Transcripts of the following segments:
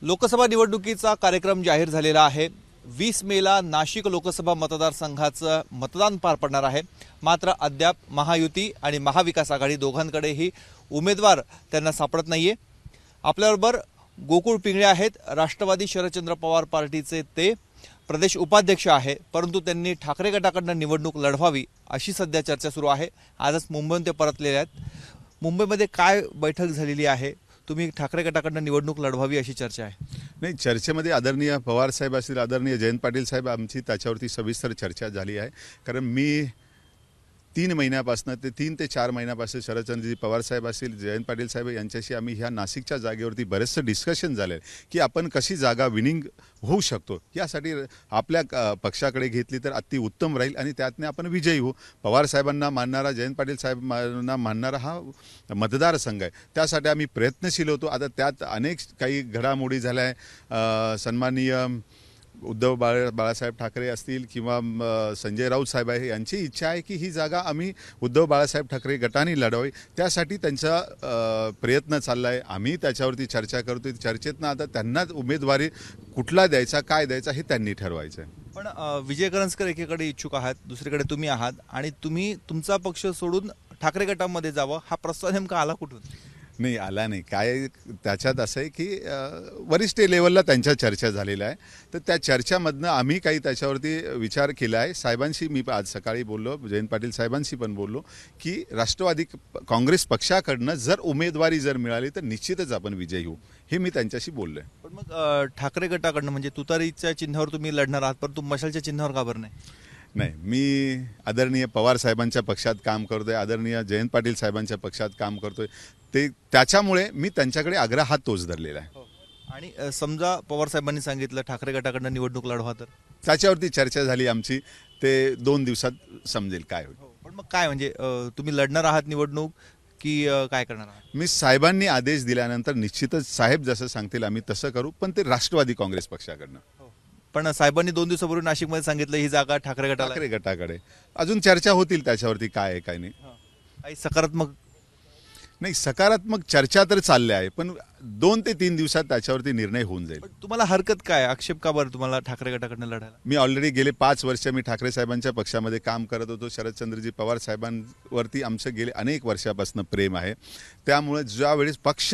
लोकसभा निवडणुकीचा कार्यक्रम जाहीर झालेला आहे। 20 मेला नाशिक लोकसभा मतदारसंघाचं मतदान पार पडणार आहे। मात्र अद्याप महायुती आणि महाविकास आघाडी दोघांकडेही उमेदवार त्यांना सापडत नाहीये। आपल्याबरोबर गोकुळ पिंगळे आहेत। राष्ट्रवादी शरदचंद्र पवार पार्टीचे ते प्रदेश उपाध्यक्ष आहे, परंतु त्यांनी ठाकरे गटाकडून निवडणूक लढवावी अशी सध्या चर्चा सुरू आहे। आजच मुंबईहून ते परतलेले आहेत। मुंबईमध्ये काय बैठक झालेली आहे? तुम्ही ठाकरे गटाकडून निवडणूक लढवावी अशी चर्चा आहे। नाही, चर्चेमध्ये आदरणीय पवार साहेब असतील, आदरणीय जयंत पाटील साहेब, आमची त्याच्यावरती सविस्तर चर्चा झाली आहे। कारण मी 3 महिन्यापासून ते 3 ते 4 महिन्यापासून शरदचंद्रजी पवार साहेब असतील, जयंत पाटील साहेब यांच्याशी आम्ही ह्या नाशिकच्या जागेवरती बरेचसे डिस्कशन झाले की आपण कशी जागा विनिंग होऊ शकतो। यासाठी आपल्या पक्षाकडे घेतली तर अति उत्तम राहील आणि त्यातने आपण विजयी होऊ। पवार साहेबांना मानणारा, जयंत पाटील साहेबांना मानणारा हा मतदारसंघ आहे, त्यासाठी आम्ही प्रयत्नशील होतो। आता त्यात अनेक काही घडामोडी झाल्या आहे। सन्माननीय उद्धव बाळासाहेब ठाकरे असतील किंवा संजय राऊत साहेब आहे, यांची इच्छा आहे की ही जागा आम्ही उद्धव बाळासाहेब ठाकरे गटाने लढवावी। त्यासाठी त्यांचा प्रयत्न चालला आहे। आम्ही त्याच्यावरती चर्चा करतोय। चर्चेतनं आता त्यांनाच उमेदवारी कुठला द्यायचा, काय द्यायचा हे त्यांनी ठरवायचं आहे। पण विजय करंजकर एकीकडे इच्छुक आहात, दुसरीकडे तुम्ही आहात आणि तुम्ही तुमचा पक्ष सोडून ठाकरे गटामध्ये जावं हा प्रस्ताव नेमका आला कुठून? नाही, आला नाही। काय त्याच्यात असं आहे की वरिष्ठ लेवलला त्यांच्या चर्चा झालेल्या आहे, तर त्या चर्चामधनं आम्ही काही त्याच्यावरती विचार केला आहे। साहेबांशी मी आज सकाळी बोललो, जयंत पाटील साहेबांशी पण बोललो की राष्ट्रवादी काँग्रेस पक्षाकडनं जर उमेदवारी जर मिळाली तर निश्चितच आपण विजयी होऊ, हे मी त्यांच्याशी बोललो आहे। पण मग ठाकरे गटाकडनं म्हणजे तुतारीच्या चिन्हावर तुम्ही लढणार आहात, परंतु मशालच्या चिन्हावर का बरं नाही? नाही, मी आदरणीय पवार साहेबांच्या पक्षात काम करतोय, आदरणीय जयंत पाटील साहेबांच्या पक्षात काम करतोय, ते त्याच्यामुळे मी त्यांच्याकडे आग्रहात तोच धरलेला आहे। आणि समजा पवार साहेबांनी सांगितलं ठाकरे गटाकडनं निवडणूक लढवा तर त्याच्यावरती चर्चा झाली आमची, ते 2 दिवसात समजेल काय होईल। पण मग काय म्हणजे तुम्ही लढणार आहात निवडणूक की काय करणार आहात? मी साहेबांनी आदेश दिल्यानंतर निश्चितच साहेब जसं सांगतील आम्ही तसं करू, पण ते राष्ट्रवादी काँग्रेस पक्षाकडनं। पण साहेबांनी 2 दिवसापूर्वी नाशिकमध्ये सांगितलं ही जागा ठाकरे गटाकडे अजून चर्चा होतील त्याच्यावरती काय आहे काय नाही। काही सकारात्मक नाही, सकारात्मक चर्चा तर चालल्या आहे, पण 2 ते 3 दिवसात त्याच्यावरती निर्णय होऊन जाईल। तुम्हाला हरकत काय, आक्षेप का बरं तुम्हाला ठाकरे गटाकडनं लढायला? मी ऑलरेडी गेले 5 वर्ष मी ठाकरे साहेबांच्या पक्षामध्ये काम करत होतो। शरदचंद्रजी पवार साहेबांवरती आमचं गेले अनेक वर्षापासून प्रेम आहे, त्यामुळे ज्यावेळेस पक्ष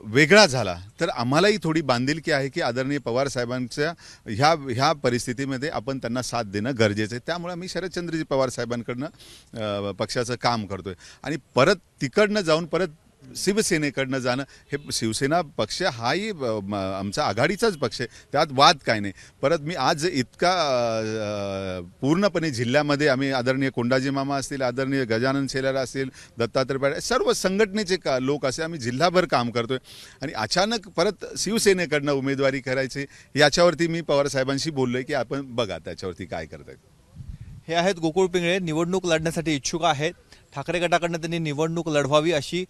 वेगळा झाला तर आम्हालाही थोडी बांधिलकी आहे की आदरणीय पवार साहेबांच्या ह्या परिस्थितीमध्ये आपण त्यांना साथ देणं गरजेचं आहे। त्यामुळे मी शरदचंद्रजी पवार साहेबांकडनं पक्षाचं काम करतोय आणि परत तिकडनं जाऊन परत शिवसेनेकडनं जाणं, हे शिवसेना पक्ष हाही आमचा आघाडीचाच पक्ष आहे, त्यात वाद काय नाही। परत मी आज इतका पूर्णपणे जिल्ह्यामध्ये आम्ही आदरणीय कोंडाजी मामा असतील, आदरणीय गजानन शेलार असतील, दत्तात्रय पाटील, सर्व संघटनेचे लोक असे आम्ही जिल्हाभर काम करतोय आणि अचानक परत शिवसेनेकडनं उमेदवारी करायची, याच्यावरती मी पवार साहेबांशी बोललोय की आपण बघा त्याच्यावरती काय करताय। हे आहेत गोकुळ पिंगळे, निवडणूक लढण्यासाठी इच्छुक आहेत। ठाकरे गटाकडनं त्यांनी निवडणूक लढवावी अशी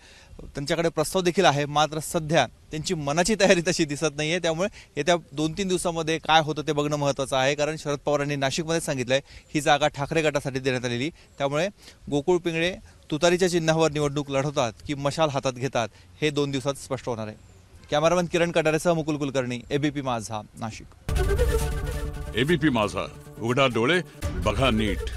त्यांच्याकडे प्रस्ताव देखील आहे, मात्र सध्या त्यांची मनाची तयारी तशी दिसत नाहीये। त्यामुळे येत्या 2-3 दिवसांमध्ये काय होतं ते बघणं महत्त्वाचं आहे, कारण शरद पवारांनी नाशिकमध्ये सांगितलंय ही जागा ठाकरे गटासाठी देण्यात आलेली। त्यामुळे गोकुळ पिंगळे तुतारीच्या चिन्हावर निवडणूक लढवतात की मशाल हातात घेतात हे 2 दिवसात स्पष्ट होणार आहे। कॅमेरामन किरण कटारेसह मुकुल कुलकर्णी, एबीपी माझा, नाशिक। एबीपी माझा, उघडा डोळे बघा नीट।